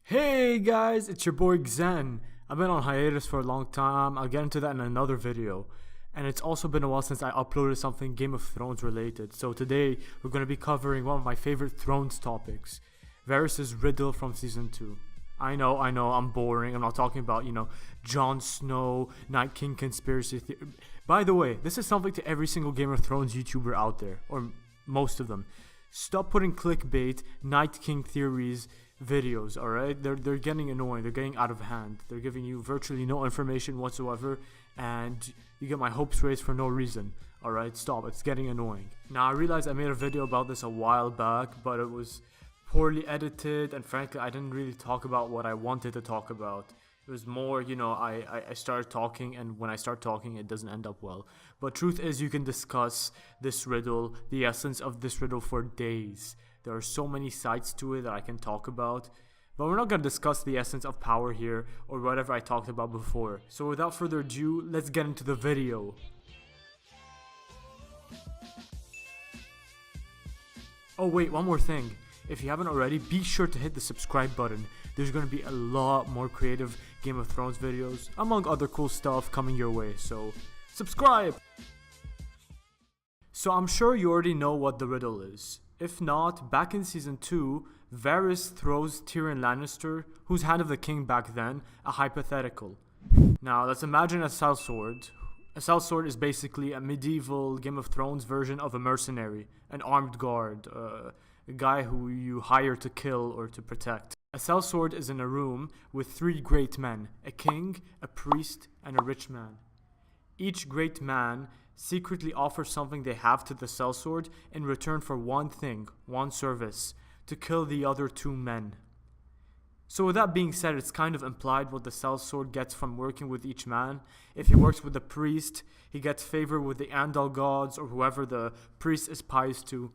Hey guys, it's your boy Xen. I've been on hiatus for a long time. I'll get into that in another video. And it's also been a while since I uploaded something Game of Thrones related. So today we're going to be covering one of my favorite Thrones topics, Varys' Riddle from Season 2. I know, I'm boring. I'm not talking about, Jon Snow, Night King conspiracy theory. By the way, this is something to every single Game of Thrones YouTuber out there, or most of them. Stop putting clickbait, Night King theories, videos, alright? They're getting annoying, they're getting out of hand. They're giving you virtually no information whatsoever, and you get my hopes raised for no reason. Alright, stop, it's getting annoying. Now I realized I made a video about this a while back, but it was poorly edited, and frankly I didn't really talk about what I wanted to talk about. It was more, I started talking, and when I start talking it doesn't end up well. But truth is, you can discuss this riddle, the essence of this riddle, for days. There are so many sides to it that I can talk about. But we're not going to discuss the essence of power here, or whatever I talked about before. So without further ado, let's get into the video. Oh wait, one more thing. If you haven't already, be sure to hit the subscribe button. There's going to be a lot more creative Game of Thrones videos, among other cool stuff coming your way, so subscribe! So I'm sure you already know what the riddle is. If not, back in Season 2, Varys throws Tyrion Lannister, who's Hand of the King back then, a hypothetical. Now let's imagine a sellsword. A sellsword is basically a medieval Game of Thrones version of a mercenary, an armed guard, a guy who you hire to kill or to protect. A sellsword is in a room with three great men, a king, a priest, and a rich man. Each great man secretly offers something they have to the sellsword in return for one thing, one service, to kill the other two men. So with that being said, it's kind of implied what the sellsword gets from working with each man. If he works with the priest, he gets favor with the Andal gods or whoever the priest is pious to.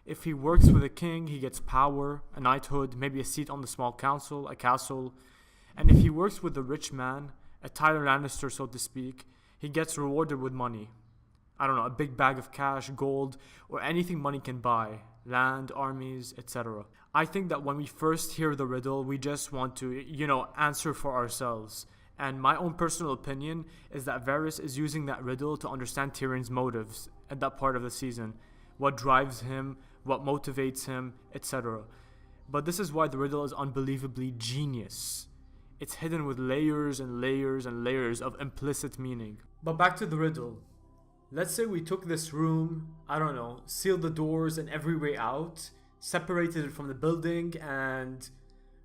If he works with a king, he gets power, a knighthood, maybe a seat on the small council, a castle. And if he works with the rich man, a Tyrion Lannister so to speak, he gets rewarded with money. I don't know, a big bag of cash, gold, or anything money can buy. Land, armies, etc. I think that when we first hear the riddle, we just want to, answer for ourselves. And my own personal opinion is that Varys is using that riddle to understand Tyrion's motives at that part of the season. What drives him, what motivates him, etc. But this is why the riddle is unbelievably genius. It's hidden with layers and layers and layers of implicit meaning. But back to the riddle. Let's say we took this room, sealed the doors and every way out, separated it from the building, and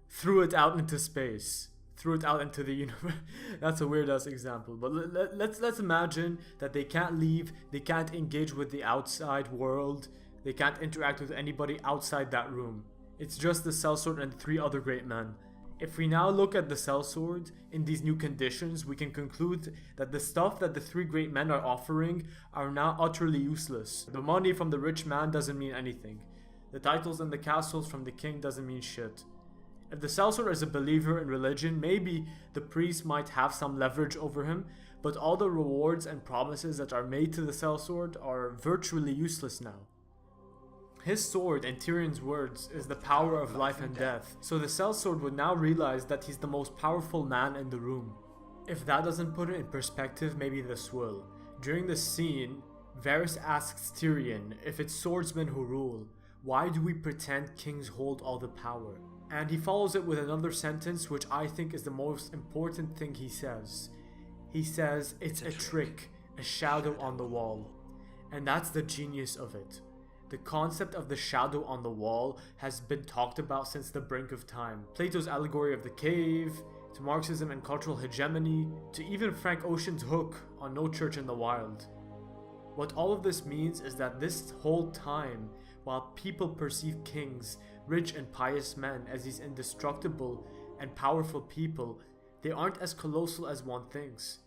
threw it out into space. Threw it out into the universe. That's a weird ass example, but let's imagine that they can't leave, they can't engage with the outside world, they can't interact with anybody outside that room. It's just the sellsword and three other great men. If we now look at the sellsword in these new conditions, we can conclude that the stuff that the three great men are offering are now utterly useless. The money from the rich man doesn't mean anything. The titles and the castles from the king doesn't mean shit. If the sellsword is a believer in religion, maybe the priest might have some leverage over him, but all the rewards and promises that are made to the sellsword are virtually useless now. His sword, in Tyrion's words, is the power of life and death, so the sellsword would now realize that he's the most powerful man in the room. If that doesn't put it in perspective, maybe this will. During this scene, Varys asks Tyrion, if it's swordsmen who rule, why do we pretend kings hold all the power? And he follows it with another sentence which I think is the most important thing he says. He says, it's a trick, a shadow on the wall. And that's the genius of it. The concept of the shadow on the wall has been talked about since the brink of time. Plato's allegory of the cave, to Marxism and cultural hegemony, to even Frank Ocean's hook on No Church in the Wild. What all of this means is that this whole time, while people perceive kings, rich and pious men, as these indestructible and powerful people, they aren't as colossal as one thinks.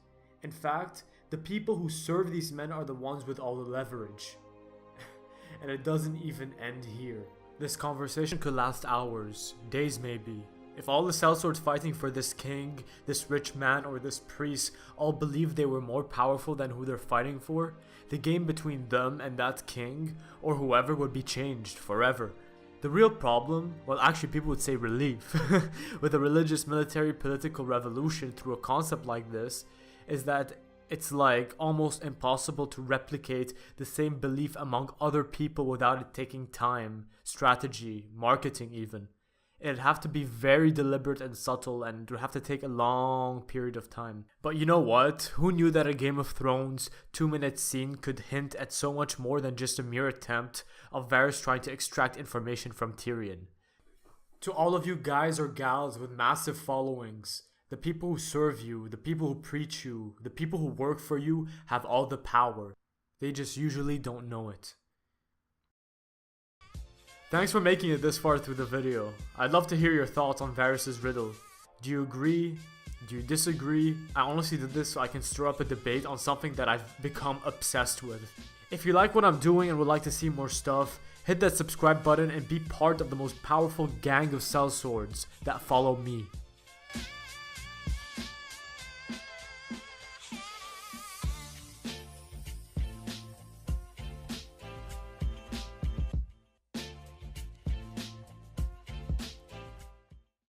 In fact, the people who serve these men are the ones with all the leverage. And it doesn't even end here. This conversation could last hours, days maybe. If all the sellswords fighting for this king, this rich man, or this priest all believed they were more powerful than who they're fighting for, the game between them and that king, or whoever, would be changed forever. The real problem, well actually people would say relief, with a religious military political revolution through a concept like this, is that it's like almost impossible to replicate the same belief among other people without it taking time, strategy, marketing even. It'd have to be very deliberate and subtle, and it would have to take a long period of time. But you know what? Who knew that a Game of Thrones 2-minute scene could hint at so much more than just a mere attempt of Varys trying to extract information from Tyrion? To all of you guys or gals with massive followings, the people who serve you, the people who preach you, the people who work for you have all the power. They just usually don't know it. Thanks for making it this far through the video. I'd love to hear your thoughts on Varys' riddle. Do you agree? Do you disagree? I honestly did this so I can stir up a debate on something that I've become obsessed with. If you like what I'm doing and would like to see more stuff, hit that subscribe button and be part of the most powerful gang of sellswords that follow me.